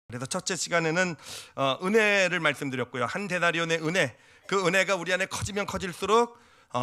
그래서 첫째 시간에는 은혜를 말씀드렸고요. 한 데나리온의 은혜, 그 은혜가 우리 안에 커지면 커질수록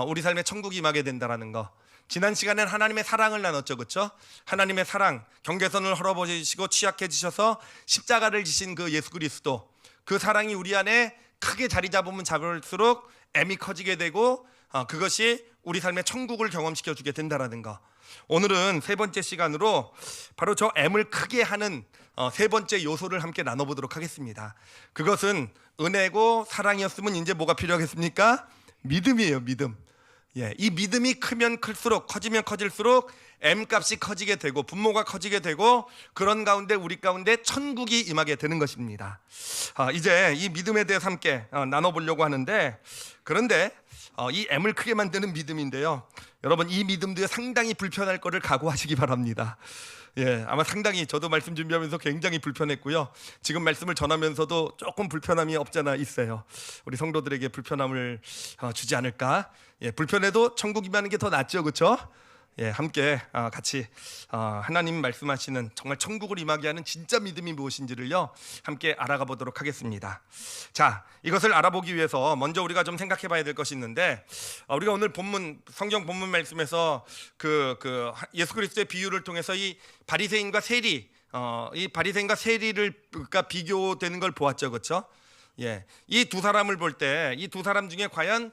우리 삶에 천국이 임하게 된다라는 거. 지난 시간에는 하나님의 사랑을 나눴죠, 그렇죠? 하나님의 사랑, 경계선을 헐어버리시고 취약해지셔서 십자가를 지신 그 예수 그리스도, 그 사랑이 우리 안에 크게 자리 잡으면 잡을수록 M이 커지게 되고 그것이 우리 삶의 천국을 경험시켜 주게 된다라는 거. 오늘은 세 번째 시간으로 바로 저 M을 크게 하는 세 번째 요소를 함께 나눠보도록 하겠습니다. 그것은 은혜고 사랑이었으면 이제 뭐가 필요하겠습니까? 믿음이에요, 믿음. 이 믿음이 크면 클수록, 커지면 커질수록 M값이 커지게 되고 분모가 커지게 되고 그런 가운데 우리 가운데 천국이 임하게 되는 것입니다. 이제 이 믿음에 대해서 함께 나눠보려고 하는데, 그런데 이 M을 크게 만드는 믿음인데요, 여러분 이 믿음도 상당히 불편할 거를 각오하시기 바랍니다. 아마 상당히 저도 말씀 준비하면서 굉장히 불편했고요. 지금 말씀을 전하면서도 조금 불편함이 없잖아 있어요. 우리 성도들에게 불편함을 주지 않을까? 불편해도 천국 임하는 게 더 낫죠, 그렇죠? 함께 같이 하나님 말씀하시는 정말 천국을 임하게 하는 진짜 믿음이 무엇인지를요 함께 알아가 보도록 하겠습니다. 자, 이것을 알아보기 위해서 먼저 우리가 좀 생각해 봐야 될 것이 있는데, 우리가 오늘 본문, 성경 본문 말씀에서 그 예수 그리스도의 비유를 통해서 이 바리새인과 세리, 이 바리새인과 세리를 비교되는 걸 보았죠, 그렇죠? 이 두 사람을 볼 때 이 두 사람 중에 과연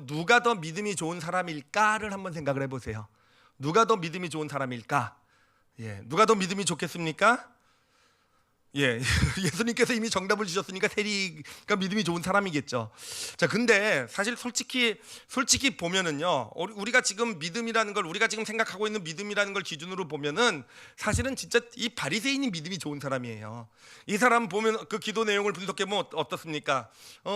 누가 더 믿음이 좋은 사람일까를 한번 생각을 해보세요. 누가 더 믿음이 좋은 사람일까? 누가 더 믿음이 좋겠습니까? 예수님께서 이미 정답을 주셨으니까 세리가 믿음이 좋은 사람이겠죠. 자, 근데 사실 솔직히 보면은요, 우리가 지금 믿음이라는 걸, 우리가 지금 생각하고 있는 믿음이라는 걸 기준으로 보면은 사실은 진짜 이 바리새인이 믿음이 좋은 사람이에요. 이 사람 보면 그 기도 내용을 분석해 보면 어떻습니까?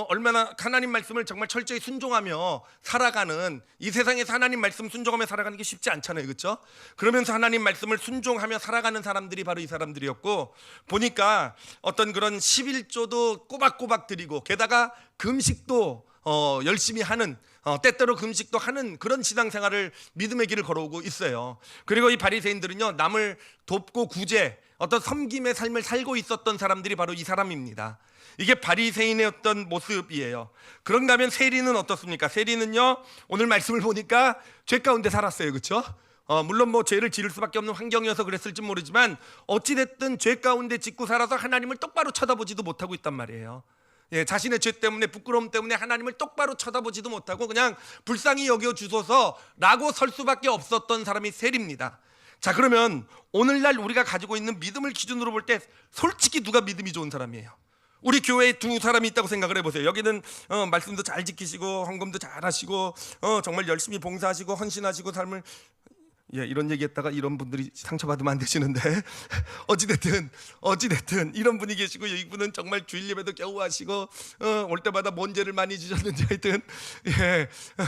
얼마나 하나님 말씀을 정말 철저히 순종하며 살아가는, 이 세상에서 하나님 말씀 순종하며 살아가는 게 쉽지 않잖아요, 그렇죠? 그러면서 하나님 말씀을 순종하며 살아가는 사람들이 바로 이 사람들이었고, 보니까 어떤 그런 11조도 꼬박꼬박 드리고 게다가 금식도 열심히 하는, 때때로 금식도 하는 그런 신앙생활을, 믿음의 길을 걸어오고 있어요. 그리고 이 바리새인들은요, 남을 돕고 구제, 어떤 섬김의 삶을 살고 있었던 사람들이 바로 이 사람입니다. 이게 바리새인의 어떤 모습이에요. 그런가 하면 세리는 어떻습니까? 세리는요, 오늘 말씀을 보니까 죄 가운데 살았어요, 그렇죠? 물론 뭐 죄를 지을 수밖에 없는 환경이어서 그랬을지 모르지만 어찌됐든 죄 가운데 짓고 살아서 하나님을 똑바로 쳐다보지도 못하고 있단 말이에요. 자신의 죄 때문에, 부끄러움 때문에 하나님을 똑바로 쳐다보지도 못하고 그냥 불쌍히 여겨 주소서라고 설 수밖에 없었던 사람이 세리입니다. 자, 그러면 오늘날 우리가 가지고 있는 믿음을 기준으로 볼 때 솔직히 누가 믿음이 좋은 사람이에요? 우리 교회에 두 사람이 있다고 생각을 해보세요. 여기는 말씀도 잘 지키시고 헌금도 잘 하시고 정말 열심히 봉사하시고 헌신하시고 삶을, 이런 얘기했다가 이런 분들이 상처받으면 안 되시는데 어찌됐든 이런 분이 계시고, 이분은 정말 주일 예배도 겨우 하시고 올 때마다 뭔 죄를 많이 지셨는지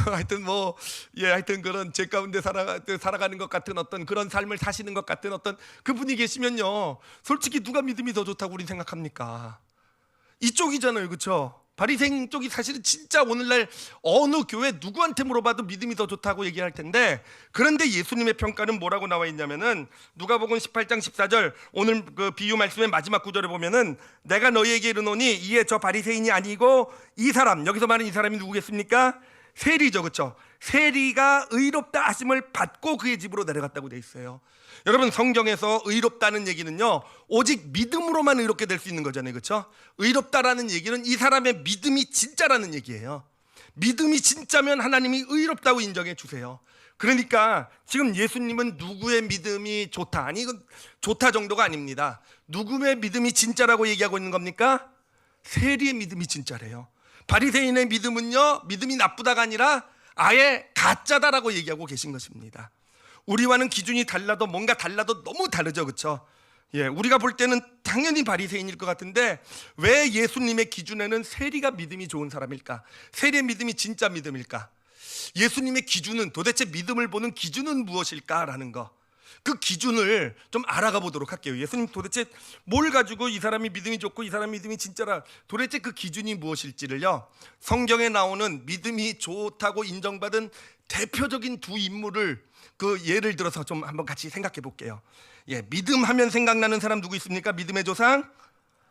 하여튼 그런 죄 가운데 살아가는 것 같은 어떤 그런 삶을 사시는 것 같은 어떤 그분이 계시면요, 솔직히 누가 믿음이 더 좋다고 우리 생각합니까? 이쪽이잖아요, 그렇죠? 바리새인 쪽이 사실은 진짜 오늘날 어느 교회 누구한테 물어봐도 믿음이 더 좋다고 얘기할 텐데, 그런데 예수님의 평가는 뭐라고 나와 있냐면은 누가복음 18장 14절, 오늘 그 비유 말씀의 마지막 구절을 보면은 내가 너희에게 이르노니 이에 저 바리새인이 아니고 이 사람, 여기서 말하는 이 사람이 누구겠습니까? 세리죠, 그렇죠? 세리가 의롭다 하심을 받고 그의 집으로 내려갔다고 돼 있어요. 여러분, 성경에서 의롭다는 얘기는요, 오직 믿음으로만 의롭게 될 수 있는 거잖아요, 그렇죠? 의롭다라는 얘기는 이 사람의 믿음이 진짜라는 얘기예요. 믿음이 진짜면 하나님이 의롭다고 인정해 주세요. 그러니까 지금 예수님은 누구의 믿음이 좋다, 아니 이건 좋다 정도가 아닙니다. 누구의 믿음이 진짜라고 얘기하고 있는 겁니까? 세리의 믿음이 진짜래요. 바리새인의 믿음은요, 믿음이 나쁘다가 아니라 아예 가짜다라고 얘기하고 계신 것입니다. 우리와는 기준이 달라도, 뭔가 달라도 너무 다르죠, 그렇죠? 우리가 볼 때는 당연히 바리새인일 것 같은데 왜 예수님의 기준에는 세리가 믿음이 좋은 사람일까? 세리의 믿음이 진짜 믿음일까? 예수님의 기준은, 도대체 믿음을 보는 기준은 무엇일까라는 거, 그 기준을 좀 알아가 보도록 할게요. 예수님 도대체 뭘 가지고 이 사람이 믿음이 좋고 이 사람이 믿음이 진짜라, 도대체 그 기준이 무엇일지를요, 성경에 나오는 믿음이 좋다고 인정받은 대표적인 두 인물을 그 예를 들어서 좀 한번 같이 생각해 볼게요. 믿음 하면 생각나는 사람 누구 있습니까? 믿음의 조상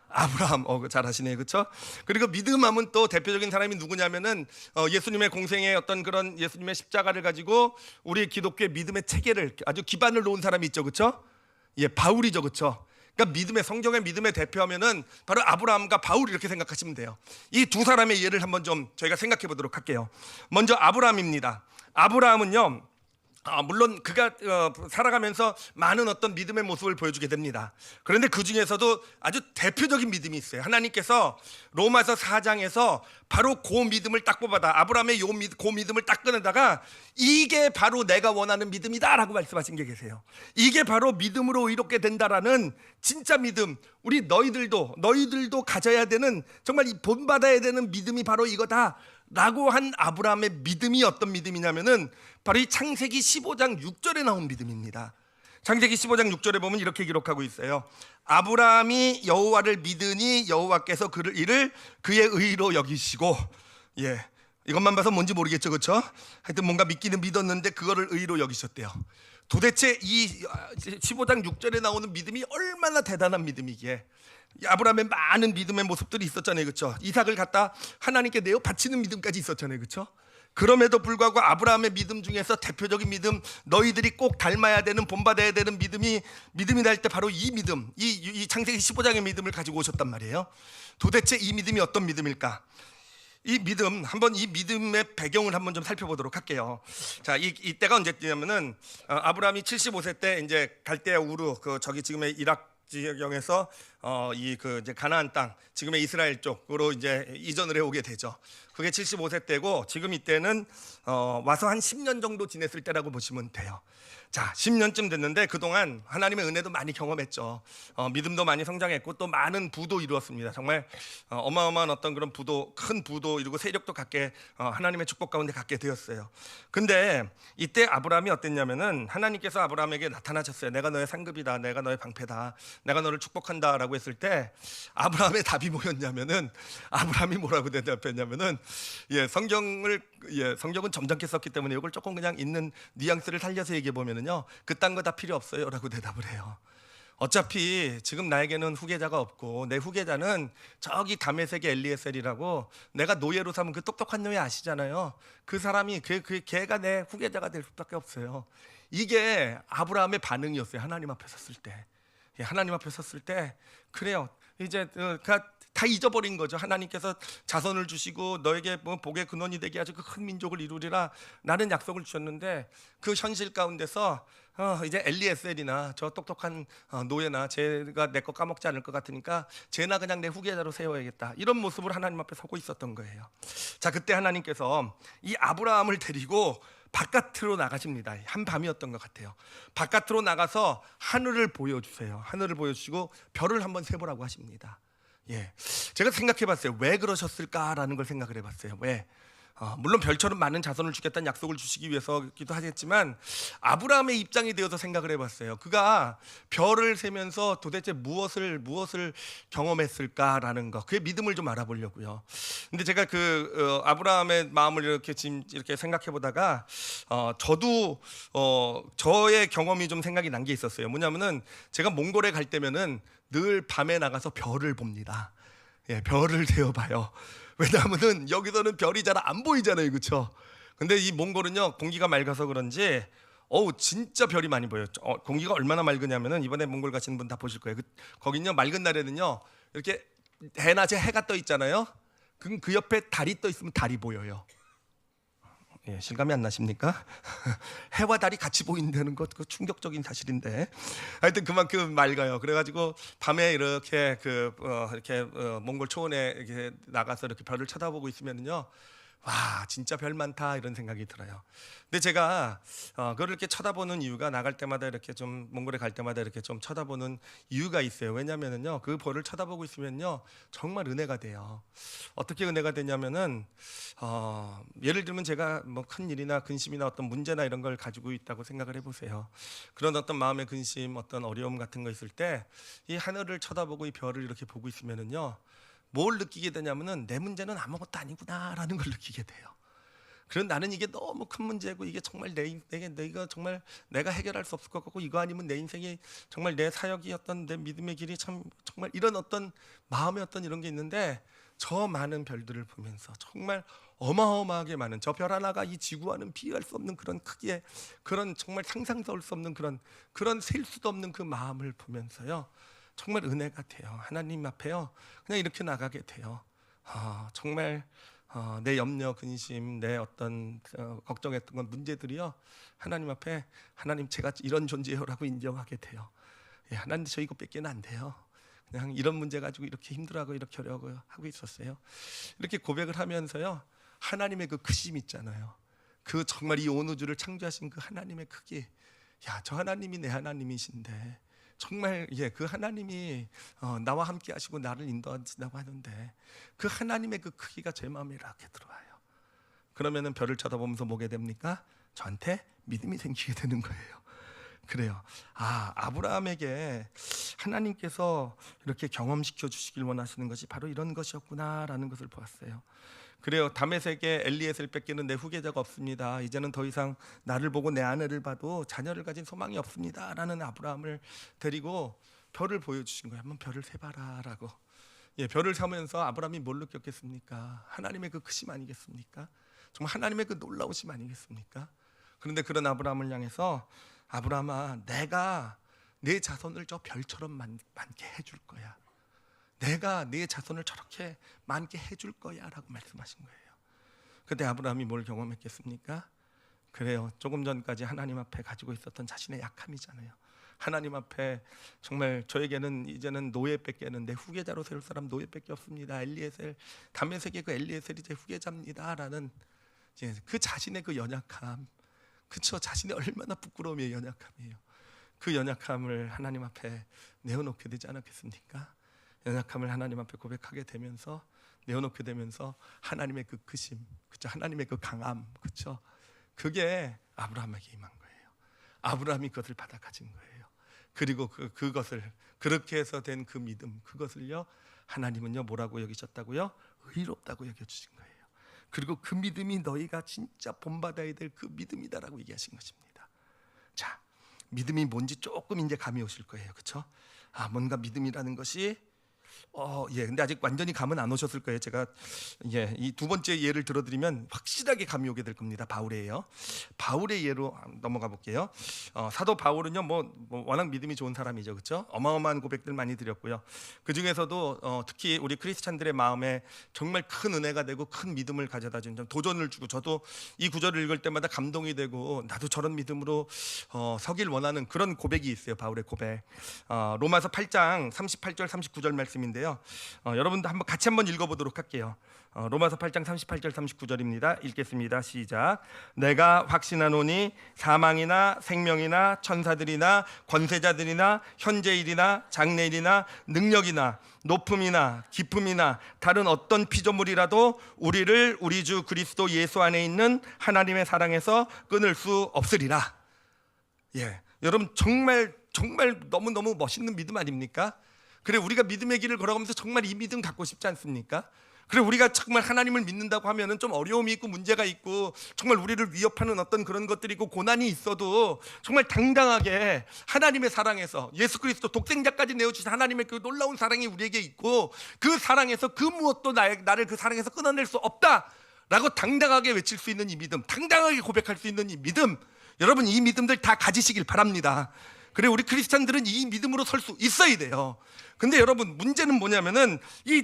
아브라함, 잘하시네, 그렇죠? 그리고 믿음하면 또 대표적인 사람이 누구냐면은 예수님의 공생의 어떤 그런 예수님의 십자가를 가지고 우리 기독교의 믿음의 체계를 아주 기반을 놓은 사람이 있죠, 그렇죠? 예, 바울이죠, 그렇죠? 그러니까 믿음의 성경의 믿음의 대표하면은 바로 아브라함과 바울 이렇게 생각하시면 돼요. 이 두 사람의 예를 한번 좀 저희가 생각해 보도록 할게요. 먼저 아브라함입니다. 아브라함은요, 물론 그가 살아가면서 많은 어떤 믿음의 모습을 보여주게 됩니다. 그런데 그 중에서도 아주 대표적인 믿음이 있어요. 하나님께서 로마서 4장에서 바로 그 믿음을 딱 뽑아다 아브라함의 그 믿음을 딱 꺼내다가 이게 바로 내가 원하는 믿음이다라고 말씀하신 게 계세요. 이게 바로 믿음으로 의롭게 된다라는 진짜 믿음, 우리 너희들도 가져야 되는, 정말 본받아야 되는 믿음이 바로 이거다 라고 한 아브라함의 믿음이 어떤 믿음이냐면은 바로 이 창세기 15장 6절에 나온 믿음입니다. 창세기 15장 6절에 보면 이렇게 기록하고 있어요. 아브라함이 여호와를 믿으니 여호와께서 이를 그의 의로 여기시고, 예, 이것만 봐서 뭔지 모르겠죠, 그렇죠? 하여튼 뭔가 믿기는 믿었는데 그거를 의로 여기셨대요. 도대체 이 15장 6절에 나오는 믿음이 얼마나 대단한 믿음이기에, 아브라함의 많은 믿음의 모습들이 있었잖아요, 그렇죠? 이삭을 갖다 하나님께 내어 바치는 믿음까지 있었잖아요, 그렇죠? 그럼에도 불구하고 아브라함의 믿음 중에서 대표적인 믿음, 너희들이 꼭 닮아야 되는, 본받아야 되는 믿음이 날 때 바로 이 믿음, 이 창세기 15장의 믿음을 가지고 오셨단 말이에요. 도대체 이 믿음이 어떤 믿음일까? 이 믿음, 한번 이 믿음의 배경을 한번 좀 살펴보도록 할게요. 자, 이때가 언제냐면은 아브라함이 75세 때 이제 갈대아 우르, 저기 지금의 이락 지경에서 이제 가나안 땅, 지금의 이스라엘 쪽으로 이제 이전을 해오게 되죠. 그게 75세 때고, 지금 이때는 와서 한 10년 정도 지냈을 때라고 보시면 돼요. 자, 10년쯤 됐는데 그동안 하나님의 은혜도 많이 경험했죠. 믿음도 많이 성장했고 또 많은 부도 이루었습니다. 정말 어마어마한 어떤 그런 부도, 큰 부도 이루고 세력도 갖게, 하나님의 축복 가운데 갖게 되었어요. 근데 이때 아브라함이 어땠냐면은 하나님께서 아브라함에게 나타나셨어요. 내가 너의 상급이다, 내가 너의 방패다, 내가 너를 축복한다라고 했을 때 아브라함의 답이 뭐였냐면은, 아브라함이 뭐라고 대답했냐면은, 성경은 점잖게 썼기 때문에 이걸 조금 그냥 있는 뉘앙스를 살려서 얘기해 보면은요, 그딴 거 다 필요 없어요라고 대답을 해요. 어차피 지금 나에게는 후계자가 없고, 내 후계자는 저기 다메섹의 엘리에셀이라고, 내가 노예로 삼은 그 똑똑한 노예 아시잖아요. 그 사람이 걔가 내 후계자가 될 수밖에 없어요. 이게 아브라함의 반응이었어요. 하나님 앞에 섰을 때. 하나님 앞에 섰을 때, 그래요, 이제 다 잊어버린 거죠. 하나님께서 자손을 주시고 너에게 복의 근원이 되게 아주 큰 민족을 이루리라 나는 약속을 주셨는데, 그 현실 가운데서 이제 엘리에셀이나 저 똑똑한 노예나 쟤가 내 거 까먹지 않을 것 같으니까 쟤나 그냥 내 후계자로 세워야겠다, 이런 모습으로 하나님 앞에 서고 있었던 거예요. 자, 그때 하나님께서 이 아브라함을 데리고 바깥으로 나가십니다. 한밤이었던 것 같아요. 바깥으로 나가서 하늘을 보여주세요. 하늘을 보여주시고 별을 한번 세보라고 하십니다. 제가 생각해봤어요. 왜 그러셨을까라는 걸 생각을 해봤어요. 왜? 물론 별처럼 많은 자손을 주겠다는 약속을 주시기 위해서기도 하겠지만, 아브라함의 입장이 되어서 생각을 해봤어요. 그가 별을 세면서 도대체 무엇을 경험했을까라는 거, 그의 믿음을 좀 알아보려고요. 근데 제가 아브라함의 마음을 이렇게 생각해보다가 저도 저의 경험이 좀 생각이 난 게 있었어요. 뭐냐면은, 제가 몽골에 갈 때면은 늘 밤에 나가서 별을 봅니다. 별을 세어봐요. 왜냐하면은 여기서는 별이 잘 안 보이잖아요, 그렇죠? 근데 이 몽골은요, 공기가 맑아서 그런지 진짜 별이 많이 보여요. 공기가 얼마나 맑으냐면은, 이번에 몽골 가시는 분 다 보실 거예요. 거긴요, 맑은 날에는요, 이렇게 대낮에 해가 떠 있잖아요. 그럼 그 옆에 달이 떠 있으면 달이 보여요. 실감이 안 나십니까? 해와 달이 같이 보인다는 것, 그 충격적인 사실인데, 하여튼 그만큼 맑아요. 그래가지고 밤에 이렇게 몽골 초원에 이렇게 나가서 이렇게 별을 쳐다보고 있으면요, 와, 진짜 별 많다, 이런 생각이 들어요. 근데 제가 그걸 이렇게 쳐다보는 이유가, 나갈 때마다 이렇게 좀 몽골에 갈 때마다 이렇게 좀 쳐다보는 이유가 있어요. 왜냐면은요, 그 별을 쳐다보고 있으면요, 정말 은혜가 돼요. 어떻게 은혜가 되냐면은, 예를 들면 제가 큰 일이나 근심이나 어떤 문제나 이런 걸 가지고 있다고 생각을 해보세요. 그런 어떤 마음의 근심, 어떤 어려움 같은 거 있을 때 이 하늘을 쳐다보고 이 별을 이렇게 보고 있으면은요, 뭘 느끼게 되냐면은, 내 문제는 아무것도 아니구나라는 걸 느끼게 돼요. 그런 나는 이게 너무 큰 문제고 이게 정말 내가 정말 내가 해결할 수 없을 것 같고 이거 아니면 내 인생이 정말 내 사역이었던 내 믿음의 길이 참 정말 이런 어떤 마음의 어떤 이런 게 있는데 저 많은 별들을 보면서 정말 어마어마하게 많은 저 별 하나가 이 지구와는 비교할 수 없는 그런 크기의 그런 정말 상상도 할 수 없는 그런 셀 수도 없는 그 마음을 보면서요 정말 은혜가 돼요. 하나님 앞에요 그냥 이렇게 나가게 돼요. 정말 내 염려, 근심, 내 어떤 걱정했던 건 문제들이요 하나님 앞에 하나님 제가 이런 존재요라고 인정하게 돼요. 예, 하나님 저 이것밖에는 안 돼요. 그냥 이런 문제 가지고 이렇게 힘들어하고 이렇게 어려워 하고 있었어요. 이렇게 고백을 하면서요 하나님의 그 크심 있잖아요. 그 정말 이 온 우주를 창조하신 그 하나님의 크기, 야, 저 하나님이 내 하나님이신데 정말 그 하나님이 나와 함께 하시고 나를 인도하신다고 하는데 그 하나님의 그 크기가 제 마음에 이렇게 들어와요. 그러면은 별을 쳐다보면서 뭐게 됩니까? 저한테 믿음이 생기게 되는 거예요. 그래요. 아브라함에게 하나님께서 이렇게 경험시켜 주시길 원하시는 것이 바로 이런 것이었구나라는 것을 보았어요. 그래요. 다메섹에 엘리에셀 뺏기는 내 후계자가 없습니다. 이제는 더 이상 나를 보고 내 아내를 봐도 자녀를 가진 소망이 없습니다라는 아브라함을 데리고 별을 보여주신 거예요. 한번 별을 세봐라라고. 별을 세면서 아브라함이 뭘 느꼈겠습니까? 하나님의 그 크심 아니겠습니까? 정말 하나님의 그 놀라우심 아니겠습니까? 그런데 그런 아브라함을 향해서 아브라함아, 내가 내 자손을 저 별처럼 많게 해줄 거야. 내가 네 자손을 저렇게 많게 해줄 거야 라고 말씀하신 거예요. 그때 아브라함이 뭘 경험했겠습니까? 그래요. 조금 전까지 하나님 앞에 가지고 있었던 자신의 약함이잖아요. 하나님 앞에 정말 저에게는 이제는 노예밖에는 내 후계자로 세울 사람 노예밖에 없습니다. 엘리에셀, 다메섹의 그 엘리에셀이 제 후계자입니다 라는 그 자신의 그 연약함, 그쵸? 자신의 얼마나 부끄러움의 연약함이에요. 그 연약함을 하나님 앞에 내어놓게 되지 않았겠습니까? 연약함을 하나님 앞에 고백하게 되면서 내어놓게 되면서 하나님의 그 크심, 그쵸? 하나님의 그 강함, 그쵸? 그게 아브라함에게 임한 거예요. 아브라함이 그것을 받아 가진 거예요. 그리고 그것을 그렇게 해서 된 그 믿음, 그것을요 하나님은요 뭐라고 여기셨다고요? 의롭다고 여겨주신 거예요. 그리고 그 믿음이 너희가 진짜 본받아야 될 그 믿음이다라고 얘기하신 것입니다. 자, 믿음이 뭔지 조금 이제 감이 오실 거예요, 그렇죠? 뭔가 믿음이라는 것이 근데 아직 완전히 감은 안 오셨을 거예요. 제가 이 두 번째 예를 들어드리면 확실하게 감이 오게 될 겁니다. 바울이에요. 바울의 예로 넘어가 볼게요. 사도 바울은요, 뭐 워낙 믿음이 좋은 사람이죠, 그렇죠? 어마어마한 고백들 많이 드렸고요. 그 중에서도 특히 우리 크리스찬들의 마음에 정말 큰 은혜가 되고 큰 믿음을 가져다 준 도전을 주고 저도 이 구절을 읽을 때마다 감동이 되고 나도 저런 믿음으로 서길 원하는 그런 고백이 있어요. 바울의 고백. 로마서 8장 38절 39절 말씀인데요. 여러분도 같이 한번 읽어보도록 할게요. 로마서 8장 38절 39절입니다. 읽겠습니다. 시작. 내가 확신하노니 사망이나 생명이나 천사들이나 권세자들이나 현재일이나 장래일이나 능력이나 높음이나 깊음이나 다른 어떤 피조물이라도 우리를 우리 주 그리스도 예수 안에 있는 하나님의 사랑에서 끊을 수 없으리라. 여러분 정말 너무너무 멋있는 믿음 아닙니까? 그래, 우리가 믿음의 길을 걸어가면서 정말 이 믿음 갖고 싶지 않습니까? 그래, 우리가 정말 하나님을 믿는다고 하면은 좀 어려움이 있고 문제가 있고 정말 우리를 위협하는 어떤 그런 것들이 있고 고난이 있어도 정말 당당하게 하나님의 사랑에서 예수 그리스도 독생자까지 내어주신 하나님의 그 놀라운 사랑이 우리에게 있고 그 사랑에서 그 무엇도 나를 그 사랑에서 끊어낼 수 없다라고 당당하게 외칠 수 있는 이 믿음, 당당하게 고백할 수 있는 이 믿음, 여러분 이 믿음들 다 가지시길 바랍니다. 그래, 우리 크리스찬들은 이 믿음으로 설 수 있어야 돼요. 근데 여러분 문제는 뭐냐면은 이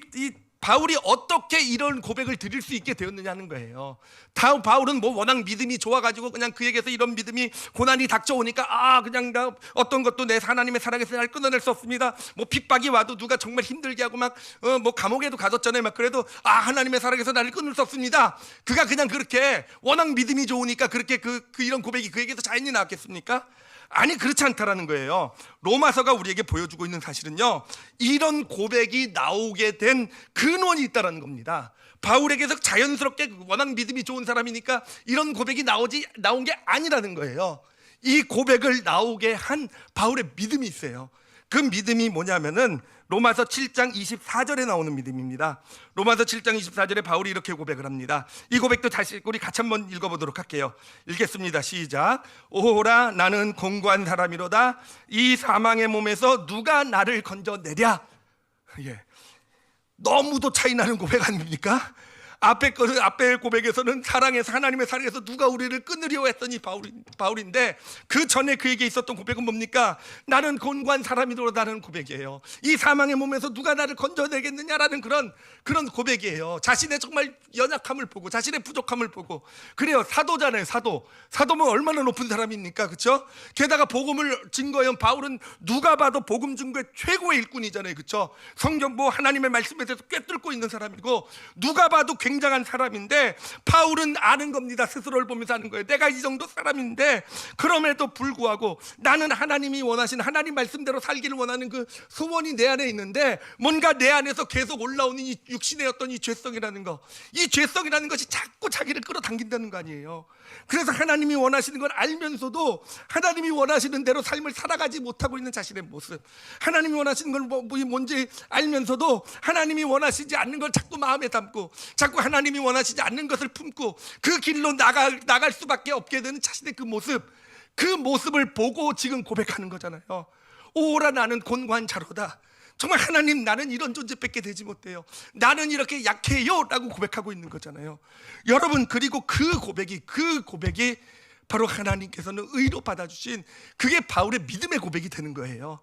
바울이 어떻게 이런 고백을 드릴 수 있게 되었느냐는 거예요. 바울은 뭐 워낙 믿음이 좋아가지고 그냥 그에게서 이런 믿음이 고난이 닥쳐오니까 그냥 나 어떤 것도 내 하나님의 사랑에서 날 끊어낼 수 없습니다. 뭐 핍박이 와도 누가 정말 힘들게 하고 막 뭐 감옥에도 가뒀잖아요. 막 그래도 하나님의 사랑에서 나를 끊을 수 없습니다. 그가 그냥 그렇게 워낙 믿음이 좋으니까 그렇게 이런 고백이 그에게서 자연히 나왔겠습니까? 아니, 그렇지 않다라는 거예요. 로마서가 우리에게 보여주고 있는 사실은요, 이런 고백이 나오게 된 근원이 있다라는 겁니다. 바울에게서 자연스럽게 워낙 믿음이 좋은 사람이니까 이런 고백이 나온 게 아니라는 거예요. 이 고백을 나오게 한 바울의 믿음이 있어요. 그 믿음이 뭐냐면은 로마서 7장 24절에 나오는 믿음입니다. 로마서 7장 24절에 바울이 이렇게 고백을 합니다. 이 고백도 다시 우리 같이 한번 읽어보도록 할게요. 읽겠습니다. 시작. 오호라 나는 공고한 사람이로다. 이 사망의 몸에서 누가 나를 건져내랴. 예. 너무도 차이 나는 고백 아닙니까? 앞에 고백에서는 사랑에서, 하나님의 사랑에서 누가 우리를 끊으려 했더니 바울인데, 그 전에 그에게 있었던 고백은 뭡니까? 나는 곤고한 사람이로다라는 고백이에요. 이 사망의 몸에서 누가 나를 건져내겠느냐라는 그런 고백이에요. 자신의 정말 연약함을 보고, 자신의 부족함을 보고. 그래요, 사도잖아요. 사도면 얼마나 높은 사람입니까? 그렇죠? 게다가 복음을 증거한 바울은 누가 봐도 복음 증거의 최고의 일꾼이잖아요. 그렇죠? 성경 하나님의 말씀에 대해서 꿰뚫고 있는 사람이고, 누가 봐도 굉장한 사람인데, 바울은 아는 겁니다. 스스로를 보면서 아는 거예요. 내가 이 정도 사람인데, 그럼에도 불구하고 나는 하나님이 원하시는, 하나님 말씀대로 살기를 원하는 그 소원이 내 안에 있는데, 뭔가 내 안에서 계속 올라오는 이 육신의 어떤 이 죄성이라는 거, 이 죄성이라는 것이 자꾸 자기를 끌어당긴다는 거 아니에요. 그래서 하나님이 원하시는 걸 알면서도 하나님이 원하시는 대로 삶을 살아가지 못하고 있는 자신의 모습, 하나님이 원하시는 걸 뭔지 알면서도 하나님이 원하시지 않는 걸 자꾸 마음에 담고, 자꾸 하나님이 원하시지 않는 것을 품고 그 길로 나갈 수밖에 없게 되는 자신의 그 모습을 보고 지금 고백하는 거잖아요. 오라 나는 곤고한 자로다. 정말 하나님, 나는 이런 존재밖에 되지 못해요. 나는 이렇게 약해요 라고 고백하고 있는 거잖아요. 여러분, 그리고 그 고백이 바로 하나님께서는 의로 받아주신, 그게 바울의 믿음의 고백이 되는 거예요.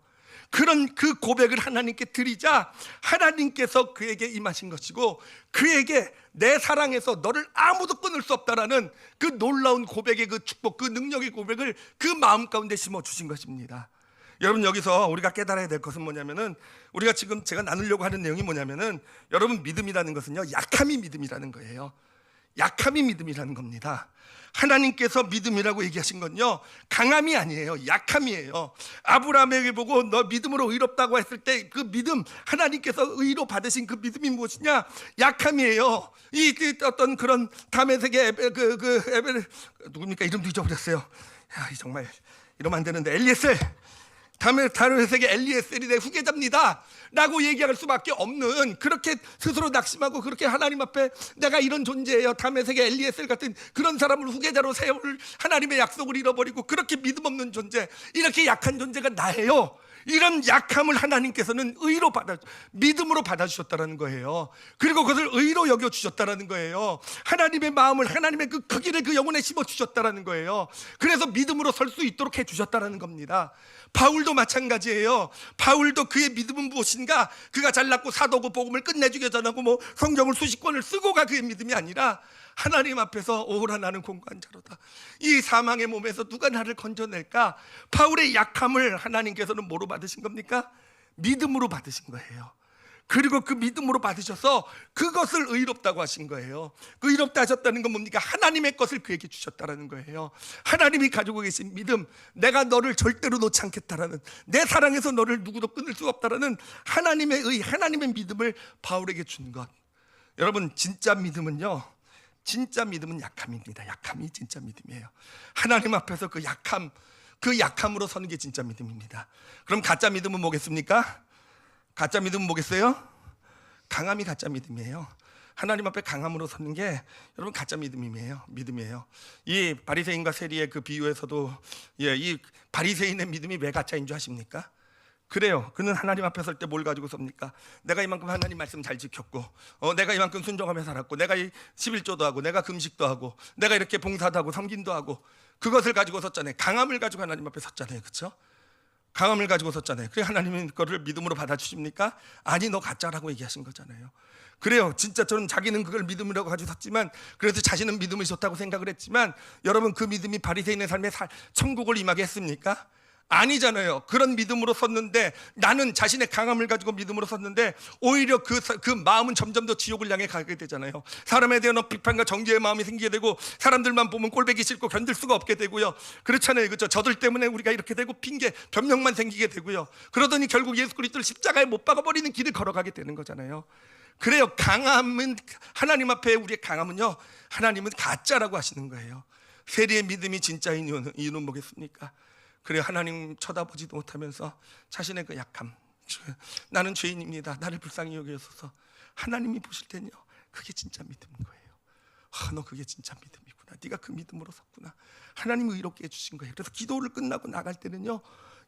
그런 그 고백을 하나님께 드리자 하나님께서 그에게 임하신 것이고, 그에게 내 사랑에서 너를 아무도 끊을 수 없다라는 그 놀라운 고백의 그 축복, 그 능력의 고백을 그 마음 가운데 심어주신 것입니다. 여러분, 여기서 우리가 깨달아야 될 것은 뭐냐면은, 우리가 지금 제가 나누려고 하는 내용이 뭐냐면은, 여러분, 믿음이라는 것은요, 약함이 믿음이라는 거예요. 약함이 믿음이라는 겁니다. 하나님께서 믿음이라고 얘기하신 건요, 강함이 아니에요. 약함이에요. 아브라함에게 보고 너 믿음으로 의롭다고 했을 때 그 믿음, 하나님께서 의로 받으신 그 믿음이 무엇이냐? 약함이에요. 어떤 그런 다메섹의 에벨 누굽니까? 이름도 잊어버렸어요. 야, 정말 이러면 안 되는데, 엘리에셀. 다메섹의 엘리에셀이 내 후계자입니다 라고 얘기할 수밖에 없는, 그렇게 스스로 낙심하고 그렇게 하나님 앞에 내가 이런 존재예요, 다메섹의 엘리에셀 같은 그런 사람을 후계자로 세울 하나님의 약속을 잃어버리고 그렇게 믿음 없는 존재, 이렇게 약한 존재가 나예요. 이런 약함을 하나님께서는 믿음으로 받아주셨다는 거예요. 그리고 그것을 의로 여겨주셨다는 거예요. 하나님의 마음을, 하나님의 그 크기를 그 영혼에 심어주셨다는 거예요. 그래서 믿음으로 설 수 있도록 해주셨다는 겁니다. 바울도 마찬가지예요. 바울도 그의 믿음은 무엇인가? 그가 잘났고 사도고 복음을 끝내주게 전하고 성경을 수십 권을 쓰고가 그의 믿음이 아니라, 하나님 앞에서 오라 나는 공고한 자로다. 이 사망의 몸에서 누가 나를 건져낼까? 바울의 약함을 하나님께서는 뭐로 받으신 겁니까? 믿음으로 받으신 거예요. 그리고 그 믿음으로 받으셔서 그것을 의롭다고 하신 거예요. 그 의롭다 하셨다는 건 뭡니까? 하나님의 것을 그에게 주셨다는 거예요. 하나님이 가지고 계신 믿음, 내가 너를 절대로 놓지 않겠다라는, 내 사랑에서 너를 누구도 끊을 수 없다라는 하나님의 하나님의 믿음을 바울에게 준 것. 여러분, 진짜 믿음은 약함입니다. 약함이 진짜 믿음이에요. 하나님 앞에서 그 약함으로 서는 게 진짜 믿음입니다. 그럼 가짜 믿음은 뭐겠습니까? 가짜 믿음은 뭐겠어요? 강함이 가짜 믿음이에요. 하나님 앞에 강함으로 서는 게 여러분 가짜 믿음이에요. 이 바리새인과 세리의 그 비유에서도 이 바리새인의 믿음이 왜 가짜인 줄 아십니까? 그래요. 그는 하나님 앞에 설 때 뭘 가지고 섭니까? 내가 이만큼 하나님 말씀 잘 지켰고, 내가 이만큼 순종하며 살았고, 내가 이 11조도 하고, 내가 금식도 하고, 내가 이렇게 봉사도 하고 섬김도 하고, 그것을 가지고 섰잖아요. 강함을 가지고 하나님 앞에 섰잖아요. 그렇죠? 강함을 가지고 섰잖아요. 그래, 하나님은 그거를 믿음으로 받아주십니까? 아니, 너 가짜라고 얘기하신 거잖아요. 그래요. 진짜 저는 자기는 그걸 믿음이라고 가지고 섰지만, 그래서 자신은 믿음이 좋다고 생각을 했지만, 여러분, 그 믿음이 바리새인의 삶에 천국을 임하게 했습니까? 아니잖아요. 그런 믿음으로 섰는데, 나는 자신의 강함을 가지고 믿음으로 섰는데, 오히려 그 마음은 점점 더 지옥을 향해 가게 되잖아요. 사람에 대한 비판과 정죄의 마음이 생기게 되고, 사람들만 보면 꼴보기 싫고 견딜 수가 없게 되고요. 그렇잖아요. 그렇죠? 저들 때문에 우리가 이렇게 되고 핑계, 변명만 생기게 되고요. 그러더니 결국 예수 그리스도를 십자가에 못 박아버리는 길을 걸어가게 되는 거잖아요. 그래요. 강함은, 하나님 앞에 우리의 강함은요, 하나님은 가짜라고 하시는 거예요. 세리의 믿음이 진짜인 이유는 뭐겠습니까? 그래 하나님 쳐다보지도 못하면서 자신의 그 약함, 나는 죄인입니다, 나를 불쌍히 여기소서, 하나님이 보실 때는요 그게 진짜 믿음인 거예요. 너 그게 진짜 믿음이구나, 네가 그 믿음으로 섰구나, 하나님이 의롭게 해주신 거예요. 그래서 기도를 끝나고 나갈 때는요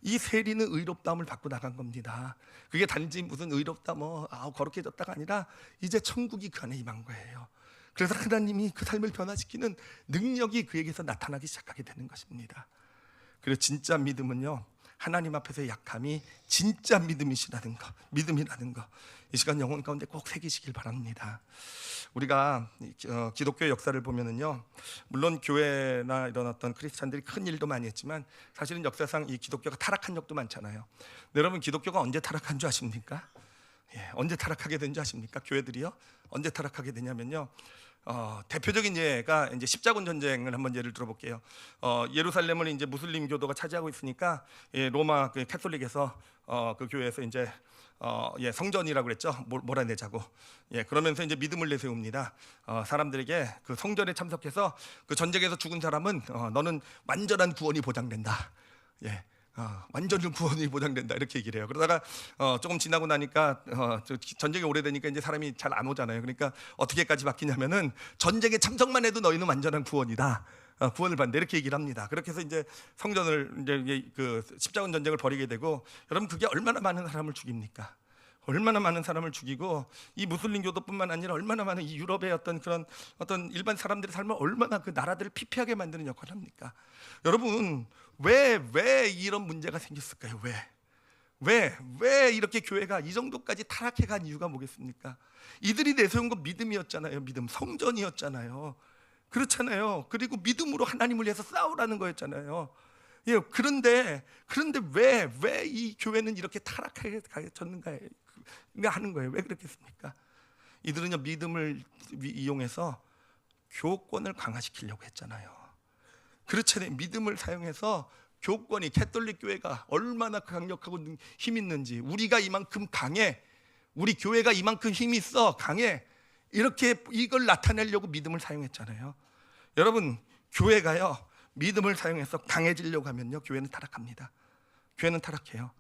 이 세리는 의롭다함을 받고 나간 겁니다. 그게 단지 무슨 의롭다 거룩해졌다가 아니라 이제 천국이 그 안에 임한 거예요. 그래서 하나님이 그 삶을 변화시키는 능력이 그에게서 나타나기 시작하게 되는 것입니다. 그래서 진짜 믿음은요 하나님 앞에서의 약함이 진짜 믿음이라는 거, 이 시간 영혼 가운데 꼭 새기시길 바랍니다. 우리가 기독교의 역사를 보면은요, 물론 교회나 이런 어떤 크리스찬들이 큰 일도 많이 했지만 사실은 역사상 이 기독교가 타락한 적도 많잖아요. 여러분 기독교가 언제 타락한 줄 아십니까? 언제 타락하게 된 줄 아십니까? 교회들이요 언제 타락하게 되냐면요, 대표적인 예가 이제 십자군 전쟁을 한번 예를 들어볼게요. 예루살렘을 이제 무슬림 교도가 차지하고 있으니까 로마 그 캐톨릭에서 그 교회에서 이제 성전이라고 그랬죠. 몰아내자고. 그러면서 이제 믿음을 내세웁니다. 사람들에게 그 성전에 참석해서 그 전쟁에서 죽은 사람은 너는 완전한 구원이 보장된다. 완전한 구원이 보장된다 이렇게 얘기를 해요. 그러다가 조금 지나고 나니까 전쟁이 오래되니까 이제 사람이 잘 안 오잖아요. 그러니까 어떻게까지 바뀌냐면은 전쟁에 참석만 해도 너희는 완전한 구원이다, 구원을 받는다 이렇게 얘기를 합니다. 그렇게 해서 이제 성전을 이제 그 십자군 전쟁을 벌이게 되고, 여러분 그게 얼마나 많은 사람을 죽입니까? 얼마나 많은 사람을 죽이고, 이 무슬림 교도뿐만 아니라 얼마나 많은 이 유럽의 어떤 일반 사람들의 삶을 얼마나 그 나라들을 피폐하게 만드는 역할을 합니까? 여러분 왜 이런 문제가 생겼을까요? 왜 이렇게 교회가 이 정도까지 타락해 간 이유가 뭐겠습니까? 이들이 내세운 건 믿음이었잖아요. 믿음, 성전이었잖아요. 그렇잖아요. 그리고 믿음으로 하나님을 위해서 싸우라는 거였잖아요. 그런데 왜 이 교회는 이렇게 타락하게 졌는가 하는 거예요. 왜 그렇겠습니까? 이들은요 믿음을 이용해서 교권을 강화시키려고 했잖아요. 그렇잖아요. 믿음을 사용해서 교권이, 캐톨릭 교회가 얼마나 강력하고 힘 있는지, 우리가 이만큼 강해, 우리 교회가 이만큼 힘이 있어, 강해, 이렇게 이걸 나타내려고 믿음을 사용했잖아요. 여러분 교회가요 믿음을 사용해서 강해지려고 하면요 교회는 타락합니다. 교회는 타락해요.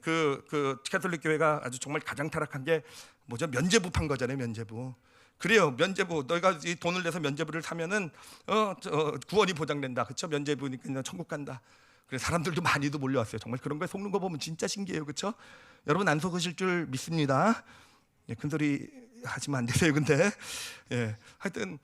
그 캐톨릭 교회가 아주 정말 가장 타락한 게 뭐죠? 면죄부 판 거잖아요. 면죄부. 그래요. 면죄부, 너희가 이 돈을 내서 면죄부를 사면은 구원이 보장된다. 그렇죠? 면죄부니까 천국 간다. 그래 사람들도 많이도 몰려왔어요. 정말 그런 거에 속는 거 보면 진짜 신기해요. 그렇죠? 여러분 안 속으실 줄 믿습니다. 큰 소리 하시면 안 되세요. 근데 하여튼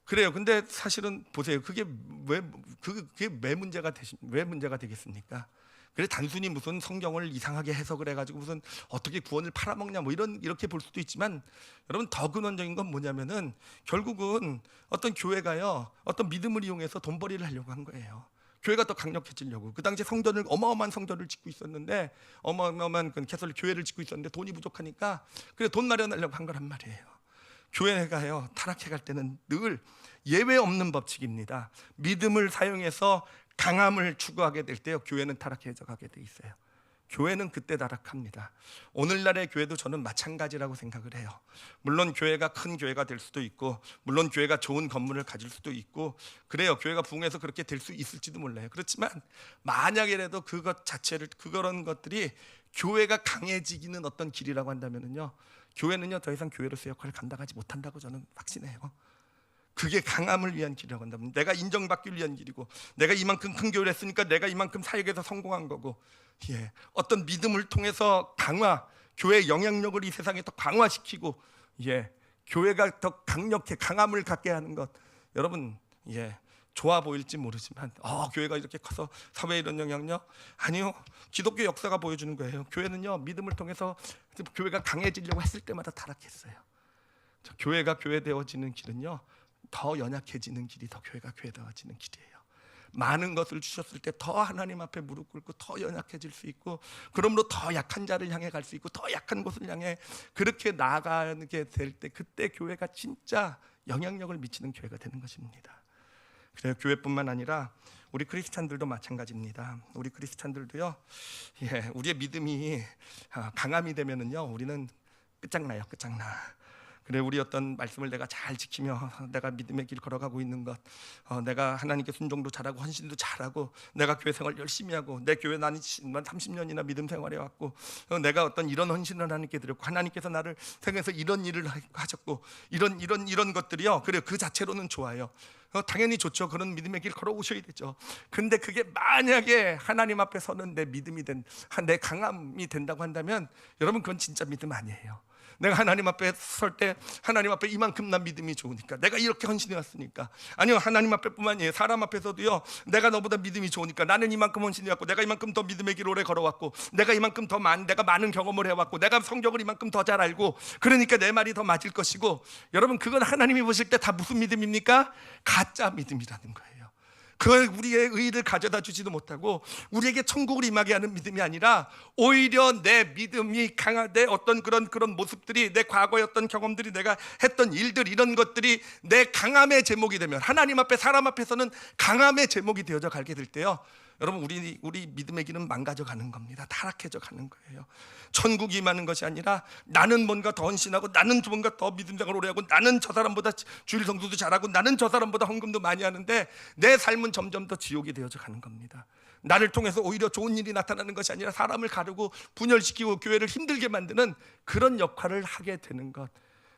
그래요. 근데 사실은 보세요. 그게 왜 문제가 되겠습니까? 그래 단순히 무슨 성경을 이상하게 해석을 해가지고 무슨 어떻게 구원을 팔아먹냐 이렇게 볼 수도 있지만, 여러분 더 근원적인 건 뭐냐면은 결국은 어떤 교회가요 어떤 믿음을 이용해서 돈벌이를 하려고 한 거예요. 교회가 더 강력해지려고. 그 당시에 어마어마한 성전을 짓고 있었는데, 어마어마한 그 캐톨릭 교회를 짓고 있었는데 돈이 부족하니까 그래 돈 마련하려고 한 거란 말이에요. 교회가요 타락해 갈 때는 늘 예외 없는 법칙입니다. 믿음을 사용해서 강함을 추구하게 될 때요 교회는 타락해져 가게 돼 있어요. 교회는 그때 타락합니다. 오늘날의 교회도 저는 마찬가지라고 생각을 해요. 물론 교회가 큰 교회가 될 수도 있고, 물론 교회가 좋은 건물을 가질 수도 있고, 그래요. 교회가 부흥해서 그렇게 될 수 있을지도 몰라요. 그렇지만 만약이라도 그런 것들이 교회가 강해지기는 어떤 길이라고 한다면은요 교회는요 더 이상 교회로서의 역할을 감당하지 못한다고 저는 확신해요. 그게 강함을 위한 길이라고 한다면, 내가 인정받기 위한 길이고, 내가 이만큼 큰 교회를 했으니까 내가 이만큼 사역에서 성공한 거고, 어떤 믿음을 통해서 교회의 영향력을 이 세상에 더 강화시키고, 교회가 더 강함을 갖게 하는 것, 여러분 좋아 보일지 모르지만 교회가 이렇게 커서 사회에 이런 영향력? 아니요. 기독교 역사가 보여주는 거예요. 교회는요 믿음을 통해서 교회가 강해지려고 했을 때마다 타락했어요. 교회가 교회되어지는 길은요 더 연약해지는 길이 더 교회가 교회되어지는 길이에요. 많은 것을 주셨을 때 더 하나님 앞에 무릎 꿇고 더 연약해질 수 있고, 그러므로 더 약한 자를 향해 갈 수 있고, 더 약한 곳을 향해 그렇게 나아가게 될 때, 그때 교회가 진짜 영향력을 미치는 교회가 되는 것입니다. 그래요. 교회뿐만 아니라 우리 크리스찬들도 마찬가지입니다. 우리 크리스찬들도요 우리의 믿음이 강함이 되면은요 우리는 끝장나요. 그래, 우리 어떤 말씀을 내가 잘 지키며 내가 믿음의 길 걸어가고 있는 것, 내가 하나님께 순종도 잘하고 헌신도 잘하고 내가 교회 생활 열심히 하고 내 교회 나는 30년이나 믿음 생활해 왔고 내가 어떤 이런 헌신을 하나님께 드렸고 하나님께서 나를 생에서 이런 일을 하셨고 이런 것들이요, 그래, 그 자체로는 좋아요. 당연히 좋죠. 그런 믿음의 길 걸어오셔야 되죠. 근데 그게 만약에 하나님 앞에 서는 내 믿음이 내 강함이 된다고 한다면 여러분, 그건 진짜 믿음 아니에요. 내가 하나님 앞에 설 때 하나님 앞에 이만큼 난 믿음이 좋으니까, 내가 이렇게 헌신해 왔으니까, 아니요, 하나님 앞에 뿐만 아니에요, 사람 앞에서도요, 내가 너보다 믿음이 좋으니까, 나는 이만큼 헌신해 왔고 내가 이만큼 더 믿음의 길 오래 걸어왔고 내가 이만큼 내가 많은 경험을 해왔고 내가 성경을 이만큼 더 잘 알고, 그러니까 내 말이 더 맞을 것이고, 여러분, 그건 하나님이 보실 때 다 무슨 믿음입니까? 가짜 믿음이라는 거예요. 그걸 우리의 의의를 가져다 주지도 못하고 우리에게 천국을 임하게 하는 믿음이 아니라, 오히려 내 믿음이 강하되 어떤 그런 모습들이, 내 과거의 어떤 경험들이, 내가 했던 일들, 이런 것들이 내 강함의 제목이 되면, 하나님 앞에 사람 앞에서는 강함의 제목이 되어져 가게 될 때요, 여러분, 우리 믿음의 길은 망가져 가는 겁니다. 타락해져 가는 거예요. 천국이 임하는 것이 아니라, 나는 뭔가 더 헌신하고 나는 뭔가 더 믿음 생활을 오래 하고 나는 저 사람보다 주일 성수도 잘하고 나는 저 사람보다 헌금도 많이 하는데 내 삶은 점점 더 지옥이 되어져 가는 겁니다. 나를 통해서 오히려 좋은 일이 나타나는 것이 아니라 사람을 가르고 분열시키고 교회를 힘들게 만드는 그런 역할을 하게 되는 것,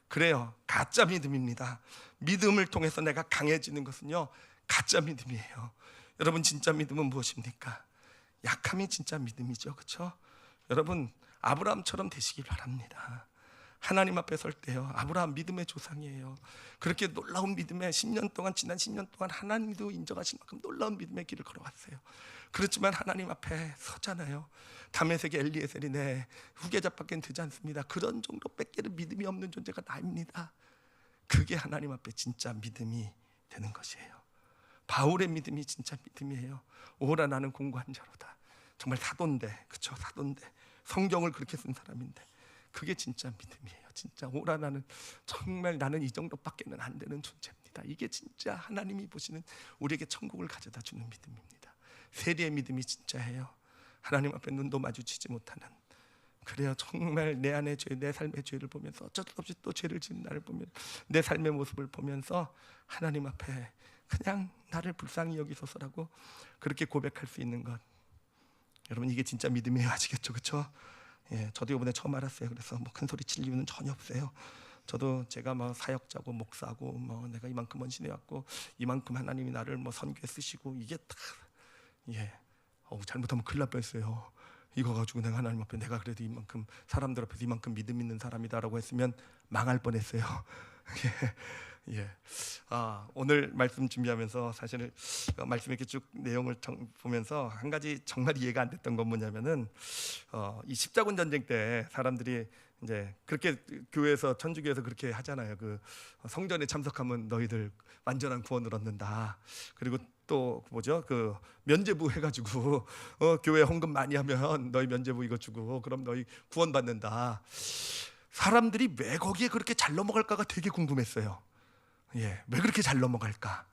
그래요, 가짜 믿음입니다. 믿음을 통해서 내가 강해지는 것은요, 가짜 믿음이에요. 여러분, 진짜 믿음은 무엇입니까? 약함이 진짜 믿음이죠, 그렇죠? 여러분, 아브라함처럼 되시길 바랍니다. 하나님 앞에 설 때요, 아브라함 믿음의 조상이에요. 그렇게 놀라운 믿음에 지난 10년 동안 하나님도 인정하신 만큼 놀라운 믿음의 길을 걸어왔어요. 그렇지만 하나님 앞에 서잖아요. 다메섹의 엘리에셀이 내 후계자밖에 되지 않습니다. 그런 정도 뺏기는 믿음이 없는 존재가 나입니다. 그게 하나님 앞에 진짜 믿음이 되는 것이에요. 바울의 믿음이 진짜 믿음이에요. 오라, 나는 공고한 자로다. 정말 사도인데, 그쵸, 사도인데 성경을 그렇게 쓴 사람인데, 그게 진짜 믿음이에요. 진짜 오라, 나는 정말 나는 이 정도밖에는 안 되는 존재입니다. 이게 진짜 하나님이 보시는 우리에게 천국을 가져다 주는 믿음입니다. 세리의 믿음이 진짜예요. 하나님 앞에 눈도 마주치지 못하는, 그래요, 정말 내 안의 죄, 내 삶의 죄를 보면서 어쩔 수 없이 또 죄를 지은 나를 보면, 내 삶의 모습을 보면서 하나님 앞에 그냥 나를 불쌍히 여기소서라고 그렇게 고백할 수 있는 것, 여러분, 이게 진짜 믿음이에요. 아시겠죠, 그렇죠? 예, 저도 이번에 처음 알았어요. 그래서 뭐 큰 소리 칠 이유는 전혀 없어요. 저도 제가 뭐 사역자고 목사고 뭐 내가 이만큼 헌신해 왔고 이만큼 하나님이 나를 뭐 선교에 쓰시고, 이게 다, 예, 잘못하면 큰일 날 뻔했어요. 이거 가지고 내가 하나님 앞에 내가 그래도 이만큼 사람들 앞에서 이만큼 믿음 있는 사람이다라고 했으면 망할 뻔했어요. 예. 오늘 말씀 준비하면서 사실 말씀 이렇게 쭉 내용을 보면서 한 가지 정말 이해가 안 됐던 건 뭐냐면은, 이 십자군 전쟁 때 사람들이 이제 그렇게 교회에서, 천주교에서 그렇게 하잖아요. 그 성전에 참석하면 너희들 완전한 구원을 얻는다. 그리고 또 뭐죠? 그 면죄부 해가지고 교회 헌금 많이 하면 너희 면죄부 이거 주고 그럼 너희 구원 받는다. 사람들이 왜 거기에 그렇게 잘 넘어갈까가 되게 궁금했어요. 예, 왜 그렇게 잘 넘어갈까?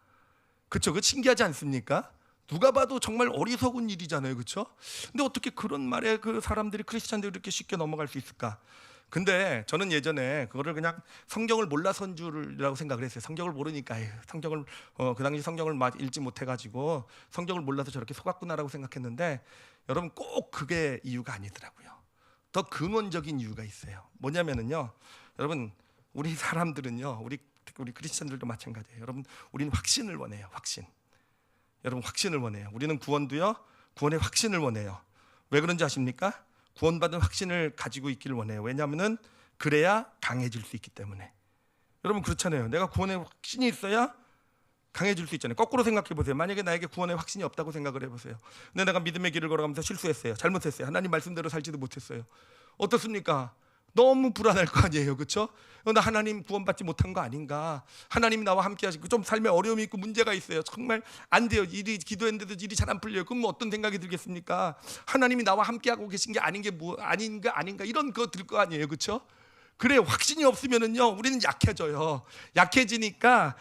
그렇죠? 그 신기하지 않습니까? 누가 봐도 정말 어리석은 일이잖아요, 그렇죠? 근데 어떻게 그런 말에 그 사람들이, 크리스찬들이 이렇게 쉽게 넘어갈 수 있을까? 근데 저는 예전에 그거를 그냥 성경을 몰라서인 줄이라고 생각을 했어요. 성경을 모르니까, 성경을 그 당시 성경을 읽지 못해가지고 성경을 몰라서 저렇게 속았구나라고 생각했는데, 여러분, 꼭 그게 이유가 아니더라고요. 더 근원적인 이유가 있어요. 뭐냐면은요, 여러분, 우리 사람들은요, 우리 크리스찬들도 마찬가지예요. 여러분, 우리는 확신을 원해요. 확신. 여러분, 확신을 원해요. 우리는 구원도요, 구원의 확신을 원해요. 왜 그런지 아십니까? 구원받은 확신을 가지고 있기를 원해요. 왜냐하면은 그래야 강해질 수 있기 때문에. 여러분, 그렇잖아요. 내가 구원의 확신이 있어야 강해질 수 있잖아요. 거꾸로 생각해 보세요. 만약에 나에게 구원의 확신이 없다고 생각을 해보세요. 근데 내가 믿음의 길을 걸어가면서 실수했어요. 잘못했어요. 하나님 말씀대로 살지도 못했어요. 어떻습니까? 너무 불안할 거 아니에요, 그렇죠? 나 하나님 구원받지 못한 거 아닌가? 하나님이 나와 함께 하시고 좀 삶에 어려움이 있고 문제가 있어요. 정말 안 돼요. 일이 기도했는데도 일이 잘 안 풀려요. 그럼 뭐 어떤 생각이 들겠습니까? 하나님이 나와 함께 하고 계신 게 아닌 게 뭐 아닌가 이런 거 들 거 아니에요, 그렇죠? 그래요. 확신이 없으면은요, 우리는 약해져요. 약해지니까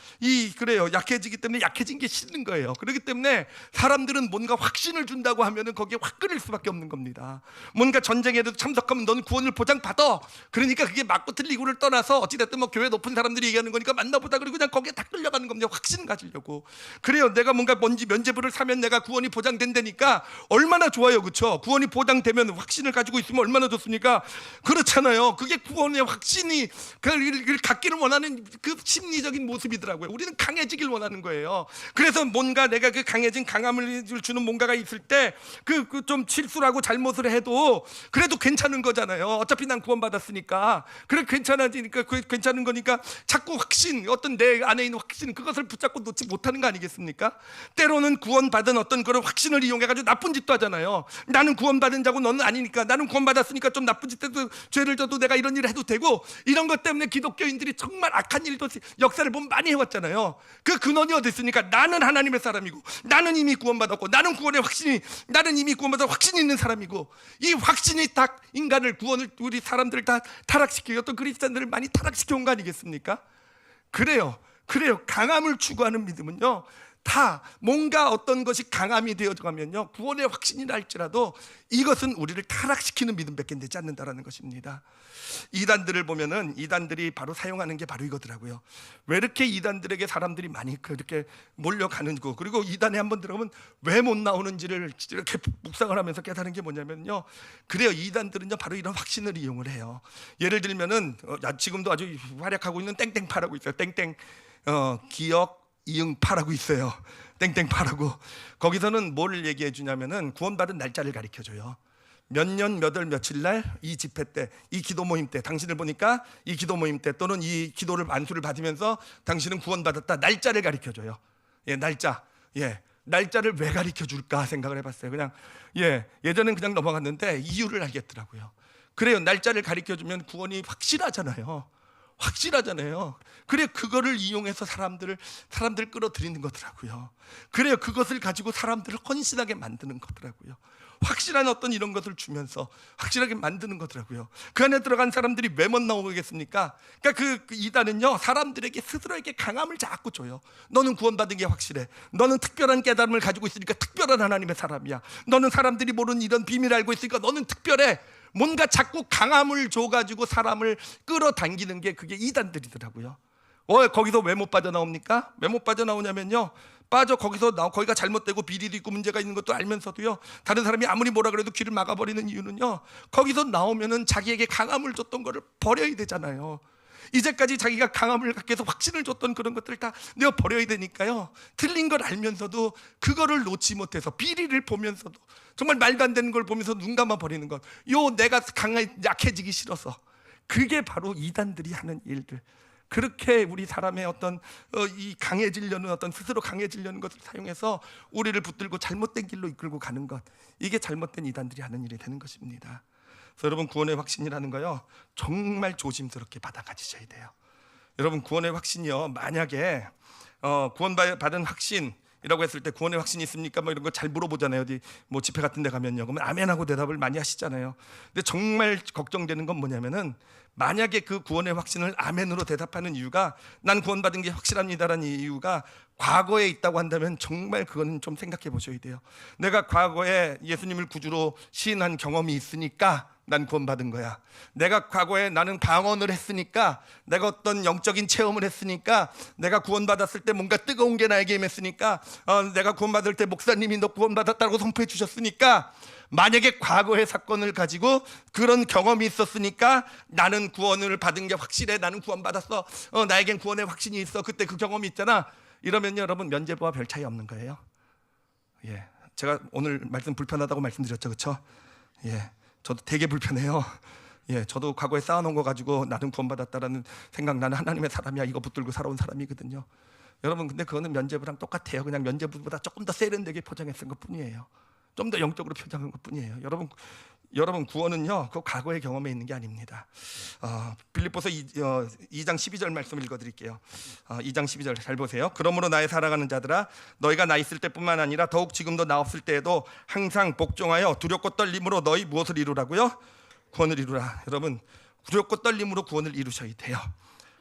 그래요. 약해지기 때문에 약해진 게 싫은 거예요. 그렇기 때문에 사람들은 뭔가 확신을 준다고 하면은 거기에 확 끌릴 수밖에 없는 겁니다. 뭔가 전쟁에도 참석하면 넌 구원을 보장받아. 그러니까 그게 맞고 틀리고를 떠나서 어찌됐든 뭐 교회 높은 사람들이 얘기하는 거니까 맞나 보다. 그리고 그냥 거기에 다 끌려가는 겁니다. 확신을 가지려고. 그래요. 내가 뭔가 면죄부를 사면 내가 구원이 보장된다니까 얼마나 좋아요. 그렇죠? 구원이 보장되면 확신을 가지고 있으면 얼마나 좋습니까? 그렇잖아요. 그게 구원의 확신이 그걸 갖기를 원하는 그 심리적인 모습이더라고요. 우리는 강해지길 원하는 거예요. 그래서 뭔가 내가 그 강해진 강함을 주는 뭔가가 있을 때 좀 실수를 하고 잘못을 해도 그래도 괜찮은 거잖아요. 어차피 난 구원받았으니까. 그래 괜찮아지니까 괜찮은 거니까 자꾸 확신, 어떤 내 안에 있는 확신, 그것을 붙잡고 놓지 못하는 거 아니겠습니까? 때로는 구원받은 어떤 그런 확신을 이용해가지고 나쁜 짓도 하잖아요. 나는 구원받은 자고 너는 아니니까, 나는 구원받았으니까 좀 나쁜 짓 해도 죄를 져도 내가 이런 일을 해도 되고, 이런 것 때문에 기독교인들이 정말 악한 일도 역사를 보면 많이 해왔잖아요. 그 근원이 어디 있습니까? 나는 하나님의 사람이고, 나는 이미 구원받았고, 나는 구원의 확신이, 나는 이미 구원받아 확신이 있는 사람이고, 이 확신이 딱 인간을, 구원을, 우리 사람들을 다 타락시키고 어떤 그리스도인들을 많이 타락시켜 온 거 아니겠습니까? 그래요. 강함을 추구하는 믿음은요, 다 뭔가 어떤 것이 강함이 되어가면요, 구원의 확신이 날지라도 이것은 우리를 타락시키는 믿음밖에 되지 않는다라는 것입니다. 이단들을 보면은 이단들이 바로 사용하는 게 바로 이거더라고요. 왜 이렇게 이단들에게 사람들이 많이 그렇게 몰려가는고, 그리고 이단에 한번 들어가면 왜 못 나오는지를 이렇게 묵상을 하면서 깨달은 게 뭐냐면요, 그래요. 이단들은요 바로 이런 확신을 이용을 해요. 예를 들면은 지금도 아주 활약하고 있는 땡땡파라고 있어요. 땡땡 기억 이응파라고 있어요. 땡땡파라고. 거기서는 뭘 얘기해 주냐면은 구원받은 날짜를 가르쳐 줘요. 몇 년 몇 월 며칠 날 이 집회 때, 이 기도 모임 때 당신을 보니까 이 기도 모임 때 또는 이 기도를 안수를 받으면서 당신은 구원받았다. 날짜를 가르쳐 줘요. 날짜. 날짜를 왜 가르쳐 줄까 생각을 해 봤어요. 그냥 예전엔 그냥 넘어갔는데 이유를 알겠더라고요. 그래요. 날짜를 가르쳐 주면 구원이 확실하잖아요. 그래, 그거를 이용해서 사람들 끌어들이는 거더라고요. 그래요. 그것을 가지고 사람들을 헌신하게 만드는 거더라고요. 확실한 어떤 이런 것을 주면서 확실하게 만드는 거더라고요. 그 안에 들어간 사람들이 왜 못 나오겠습니까? 그러니까 그 이단은요, 사람들에게 스스로에게 강함을 자꾸 줘요. 너는 구원받은 게 확실해. 너는 특별한 깨달음을 가지고 있으니까 특별한 하나님의 사람이야. 너는 사람들이 모르는 이런 비밀을 알고 있으니까 너는 특별해. 뭔가 자꾸 강함을 줘가지고 사람을 끌어당기는 게 그게 이단들이더라고요. 거기서 왜 못 빠져나옵니까? 왜 못 빠져나오냐면요, 거기가 잘못되고 비리도 있고 문제가 있는 것도 알면서도요, 다른 사람이 아무리 뭐라 그래도 귀를 막아버리는 이유는요, 거기서 나오면은 자기에게 강함을 줬던 거를 버려야 되잖아요. 이제까지 자기가 강함을 갖기 위해서 확신을 줬던 그런 것들을 다 내어 버려야 되니까요, 틀린 걸 알면서도 그거를 놓지 못해서 비리를 보면서도 정말 말도 안 되는 걸 보면서 눈 감아 버리는 것, 내가 약해지기 싫어서, 그게 바로 이단들이 하는 일들. 그렇게 우리 사람의 어떤 이 강해지려는 어떤 스스로 강해지려는 것을 사용해서 우리를 붙들고 잘못된 길로 이끌고 가는 것, 이게 잘못된 이단들이 하는 일이 되는 것입니다. 그래서 여러분, 구원의 확신이라는 거요, 정말 조심스럽게 받아 가지셔야 돼요. 여러분, 구원의 확신이요, 만약에 구원받은 확신이라고 했을 때 구원의 확신이 있습니까? 뭐 이런 거 잘 물어보잖아요. 어디 뭐 집회 같은 데 가면요, 그러면 아멘하고 대답을 많이 하시잖아요. 근데 정말 걱정되는 건 뭐냐면은, 만약에 그 구원의 확신을 아멘으로 대답하는 이유가 난 구원받은 게 확실합니다라는 이유가 과거에 있다고 한다면 정말 그거는 좀 생각해 보셔야 돼요. 내가 과거에 예수님을 구주로 시인한 경험이 있으니까 난 구원받은 거야. 내가 과거에 나는 방언을 했으니까, 내가 어떤 영적인 체험을 했으니까, 내가 구원받았을 때 뭔가 뜨거운 게 나에게 임했으니까, 내가 구원받을 때 목사님이 너 구원받았다고 선포해 주셨으니까, 만약에 과거의 사건을 가지고 그런 경험이 있었으니까 나는 구원을 받은 게 확실해, 나는 구원받았어, 나에겐 구원의 확신이 있어, 그때 그 경험이 있잖아, 이러면요, 여러분, 면죄부와 별 차이 없는 거예요. 제가 오늘 말씀 불편하다고 말씀드렸죠, 그렇죠? 저도 되게 불편해요. 저도 과거에 쌓아놓은 거 가지고 나는 구원받았다라는 생각, 나는 하나님의 사람이야, 이거 붙들고 살아온 사람이거든요. 여러분, 근데 그거는 면죄부랑 똑같아요. 그냥 면죄부보다 조금 더 세련되게 포장해 쓴 것뿐이에요. 좀 더 영적으로 표장한 것뿐이에요. 여러분, 구원은요, 그 과거의 경험에 있는 게 아닙니다. 빌립보서 2장 12절 말씀 읽어드릴게요. 2장 12절 잘 보세요. 그러므로 나의 사랑하는 자들아, 너희가 나 있을 때뿐만 아니라 더욱 지금도 나 없을 때에도 항상 복종하여 두렵고 떨림으로 너희 무엇을 이루라고요? 구원을 이루라. 여러분, 두렵고 떨림으로 구원을 이루셔야 돼요.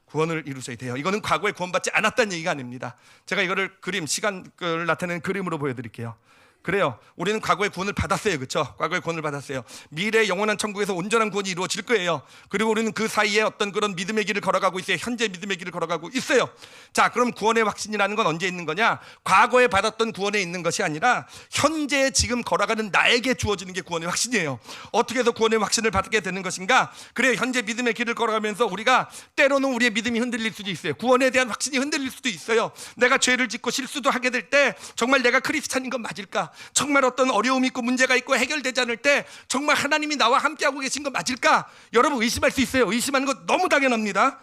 구원을 이루셔야 돼요. 이거는 과거에 구원받지 않았다는 얘기가 아닙니다. 제가 이거를 시간을 나타내는 그림으로 보여드릴게요. 그래요. 우리는 과거에 구원을 받았어요. 그렇죠? 과거에 구원을 받았어요. 미래의 영원한 천국에서 온전한 구원이 이루어질 거예요. 그리고 우리는 그 사이에 어떤 그런 믿음의 길을 걸어가고 있어요. 현재 믿음의 길을 걸어가고 있어요. 자, 그럼 구원의 확신이라는 건 언제 있는 거냐? 과거에 받았던 구원에 있는 것이 아니라 현재 지금 걸어가는 나에게 주어지는 게 구원의 확신이에요. 어떻게 해서 구원의 확신을 받게 되는 것인가? 그래요. 현재 믿음의 길을 걸어가면서 우리가 때로는 우리의 믿음이 흔들릴 수도 있어요. 구원에 대한 확신이 흔들릴 수도 있어요. 내가 죄를 짓고 실수도 하게 될 때 정말 내가 크리스찬인 건 맞을까? 정말 어떤 어려움이 있고 문제가 있고 해결되지 않을 때 정말 하나님이 나와 함께하고 계신 거 맞을까? 여러분 의심할 수 있어요. 의심하는 것 너무 당연합니다.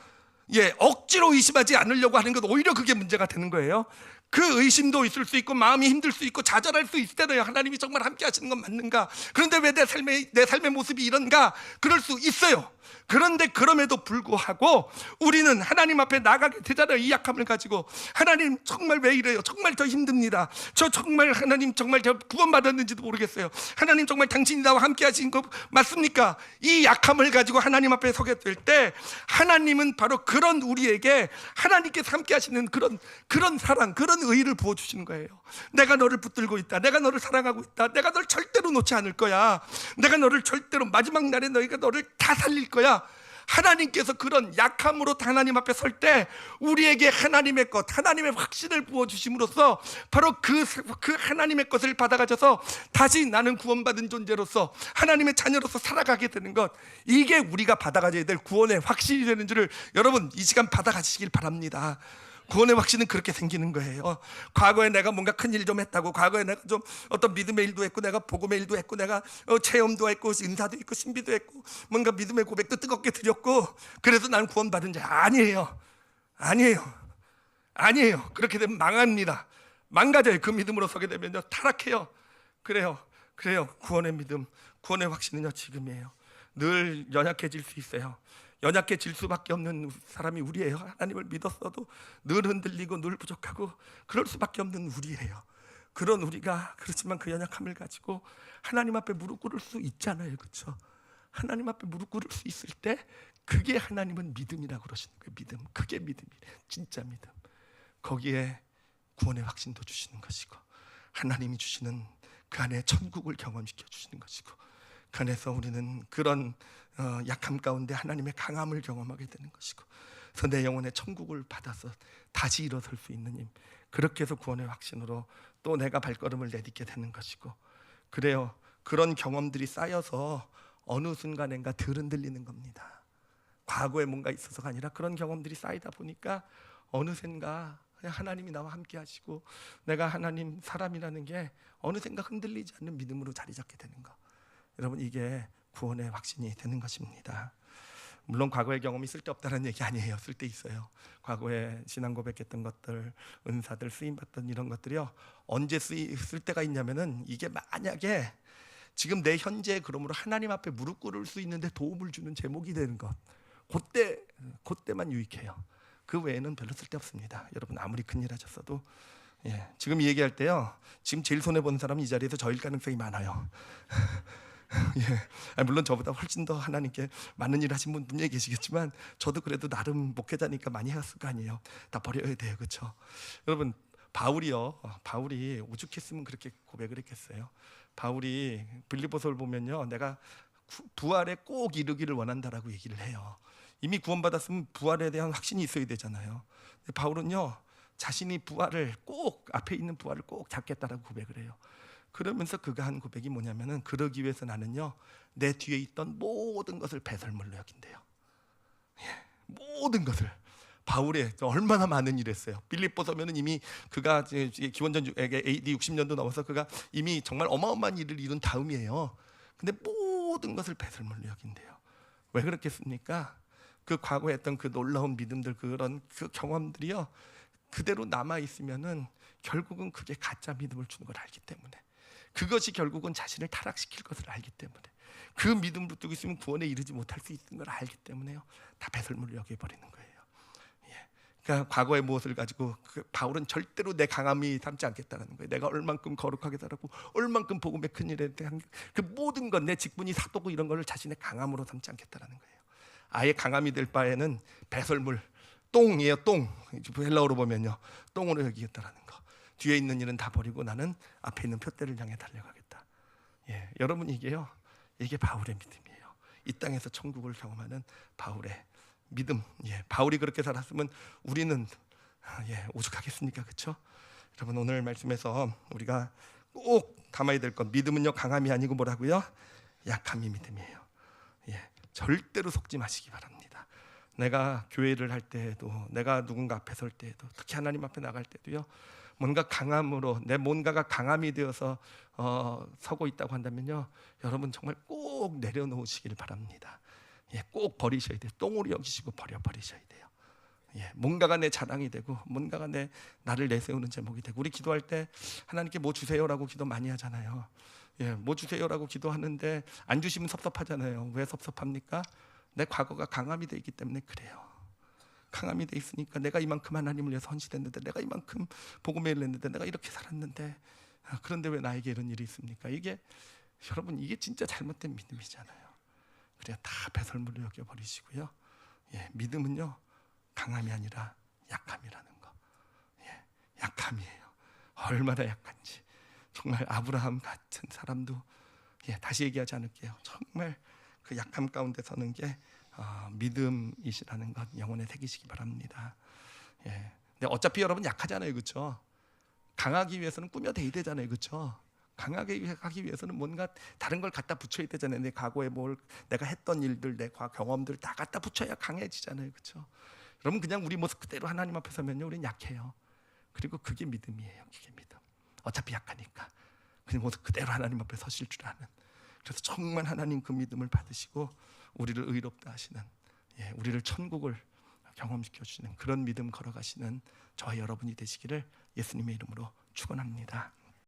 억지로 의심하지 않으려고 하는 것 오히려 그게 문제가 되는 거예요. 그 의심도 있을 수 있고 마음이 힘들 수 있고 좌절할 수 있을 때도 하나님이 정말 함께 하시는 건 맞는가? 그런데 왜 내 삶의 모습이 이런가? 그럴 수 있어요. 그런데 그럼에도 불구하고 우리는 하나님 앞에 나가게 되잖아요. 이 약함을 가지고 하나님 정말 왜 이래요? 정말 저 힘듭니다. 저 정말 하나님 정말 저 구원받았는지도 모르겠어요. 하나님 정말 당신이 나와 함께 하신 거 맞습니까? 이 약함을 가지고 하나님 앞에 서게 될 때 하나님은 바로 그런 우리에게 하나님께서 함께 하시는 그런 사랑, 그런 의의를 부어주시는 거예요. 내가 너를 붙들고 있다. 내가 너를 사랑하고 있다. 내가 널 절대로 놓지 않을 거야. 내가 너를 절대로 마지막 날에 너희가 너를 다 살릴 거야. 하나님께서 그런 약함으로 하나님 앞에 설 때 우리에게 하나님의 것, 하나님의 확신을 부어주심으로써 바로 그 하나님의 것을 받아가져서 다시 나는 구원받은 존재로서 하나님의 자녀로서 살아가게 되는 것, 이게 우리가 받아가져야 될 구원의 확신이 되는 줄을 여러분 이 시간 받아가시길 바랍니다. 구원의 확신은 그렇게 생기는 거예요. 과거에 내가 뭔가 큰 일 좀 했다고, 과거에 내가 좀 어떤 믿음의 일도 했고, 내가 복음의 일도 했고, 내가 체험도 했고, 은사도 있고, 신비도 했고, 뭔가 믿음의 고백도 뜨겁게 드렸고, 그래서 나는 구원받은 자. 아니에요. 그렇게 되면 망합니다. 망가져요. 그 믿음으로 서게 되면요 타락해요. 그래요. 구원의 믿음, 구원의 확신은요 지금이에요. 늘 연약해질 수 있어요. 연약해질 수밖에 없는 사람이 우리예요. 하나님을 믿었어도 늘 흔들리고 늘 부족하고 그럴 수밖에 없는 우리예요. 그런 우리가 그렇지만 그 연약함을 가지고 하나님 앞에 무릎 꿇을 수 있잖아요. 그렇죠? 하나님 앞에 무릎 꿇을 수 있을 때 그게 하나님은 믿음이라고 그러시는 거예요. 믿음, 그게 믿음이에요. 진짜 믿음. 거기에 구원의 확신도 주시는 것이고 하나님이 주시는 그 안에 천국을 경험시켜 주시는 것이고 그 안에서 우리는 그런 약함 가운데 하나님의 강함을 경험하게 되는 것이고 그래서 내 영혼의 천국을 받아서 다시 일어설 수 있는 힘, 그렇게 해서 구원의 확신으로 또 내가 발걸음을 내딛게 되는 것이고 그래요. 그런 경험들이 쌓여서 어느 순간인가 덜 흔들리는 겁니다. 과거에 뭔가 있어서가 아니라 그런 경험들이 쌓이다 보니까 어느샌가 그냥 하나님이 나와 함께 하시고 내가 하나님 사람이라는 게 어느샌가 흔들리지 않는 믿음으로 자리 잡게 되는 거, 여러분 이게 구원의 확신이 되는 것입니다. 물론 과거의 경험이 쓸데없다는 얘기 아니에요. 쓸데 있어요. 과거에 신앙 고백했던 것들, 은사들, 쓰임받던 이런 것들이요 언제 쓸 때가 있냐면은 이게 만약에 지금 내 현재 그러므로 하나님 앞에 무릎 꿇을 수 있는데 도움을 주는 제목이 되는 것, 그때만 유익해요. 그 외에는 별로 쓸데없습니다. 여러분 아무리 큰일 하셨어도 지금 이 얘기할 때요 지금 제일 손해보는 사람은 이 자리에서 저일 가능성이 많아요. 물론 저보다 훨씬 더 하나님께 많은 일 하신 분이 계시겠지만 저도 그래도 나름 목회자니까 많이 했을 거 아니에요. 다 버려야 돼요. 그렇죠? 여러분 바울이 오죽했으면 그렇게 고백을 했겠어요. 바울이 빌립보서를 보면요 내가 부활에 꼭 이르기를 원한다라고 얘기를 해요. 이미 구원받았으면 부활에 대한 확신이 있어야 되잖아요. 근데 바울은요 자신이 부활을 꼭 앞에 있는 부활을 꼭 잡겠다라고 고백을 해요. 그러면서 그가 한 고백이 뭐냐면은 그러기 위해서 나는요 내 뒤에 있던 모든 것을 배설물로 여긴대요. 모든 것을. 바울의 얼마나 많은 일을 했어요. 빌립보서면은 이미 그가 기원전 AD 60년도 넘어서 그가 이미 정말 어마어마한 일을 이룬 다음이에요. 근데 모든 것을 배설물로 여긴대요. 왜 그렇겠습니까? 그 과거에 했던 그 놀라운 믿음들, 그런 그 경험들이요 그대로 남아 있으면은 결국은 그게 가짜 믿음을 주는 걸 알기 때문에, 그것이 결국은 자신을 타락시킬 것을 알기 때문에, 그 믿음을 붙들고 있으면 구원에 이르지 못할 수 있는 걸 알기 때문에요 다 배설물로 여겨버리는 거예요. 그러니까 과거의 무엇을 가지고 바울은 절대로 내 강함이 삼지 않겠다는 거예요. 내가 얼만큼 거룩하게 살았고 얼만큼 복음의 큰 일에 대한 그 모든 것, 내 직분이 사도고 이런 거를 자신의 강함으로 삼지 않겠다는 거예요. 아예 강함이 될 바에는 배설물, 똥이에요. 똥. 헬라어로 보면요, 똥으로 여기겠다라는 거. 뒤에 있는 일은 다 버리고 나는 앞에 있는 표대를 향해 달려가겠다. 여러분, 이게 바울의 믿음이에요. 이 땅에서 천국을 경험하는 바울의 믿음. 바울이 그렇게 살았으면 우리는 오죽하겠습니까, 그렇죠? 여러분, 오늘 말씀에서 우리가 꼭 담아야 될 것, 믿음은요 강함이 아니고 뭐라고요? 약함이 믿음이에요. 절대로 속지 마시기 바랍니다. 내가 교회를 할 때에도, 내가 누군가 앞에 설 때에도, 특히 하나님 앞에 나갈 때도요, 뭔가 강함으로, 내 뭔가가 강함이 되어서 서고 있다고 한다면요, 여러분 정말 꼭 내려놓으시길 바랍니다. 꼭 버리셔야 돼요. 똥으로 여기시고 버리셔야 돼요. 뭔가가 내 자랑이 되고, 뭔가가 나를 내세우는 제목이 되고. 우리 기도할 때 하나님께 뭐 주세요라고 기도 많이 하잖아요. 뭐 주세요라고 기도하는데 안 주시면 섭섭하잖아요. 왜 섭섭합니까? 내 과거가 강함이 돼 있기 때문에 그래요. 강함이 돼 있으니까 내가 이만큼 하나님을 위해서 헌신했는데, 내가 이만큼 복음을 했는데, 내가 이렇게 살았는데, 그런데 왜 나에게 이런 일이 있습니까? 여러분, 이게 진짜 잘못된 믿음이잖아요. 그래야 다 배설물로 여겨버리시고요. 믿음은요 강함이 아니라 약함이라는 거. 약함이에요. 얼마나 약한지. 정말 아브라함 같은 사람도, 다시 얘기하지 않을게요, 정말 그 약함 가운데 서는 게 믿음이시라는 것 영혼에 새기시기 바랍니다. 근데 어차피 여러분 약하잖아요, 그렇죠? 강하기 위해서는 꾸며대야 되잖아요, 그렇죠? 강하게 하기 위해서는 뭔가 다른 걸 갖다 붙여야 되잖아요. 내 과거에 내가 했던 일들, 내 경험들 다 갖다 붙여야 강해지잖아요, 그렇죠? 여러분, 그냥 우리 모습 그대로 하나님 앞에 서면요, 우리는 약해요. 그리고 그게 믿음이에요. 그게 믿음. 어차피 약하니까 그냥 모습 그대로 하나님 앞에 서실 줄 아는. 그래서 정말 하나님 그 믿음을 받으시고 우리를 의롭다 하시는, 우리를 천국을 경험시켜 주시는 그런 믿음 걸어가시는 저와 여러분이 되시기를 예수님의 이름으로 축원합니다.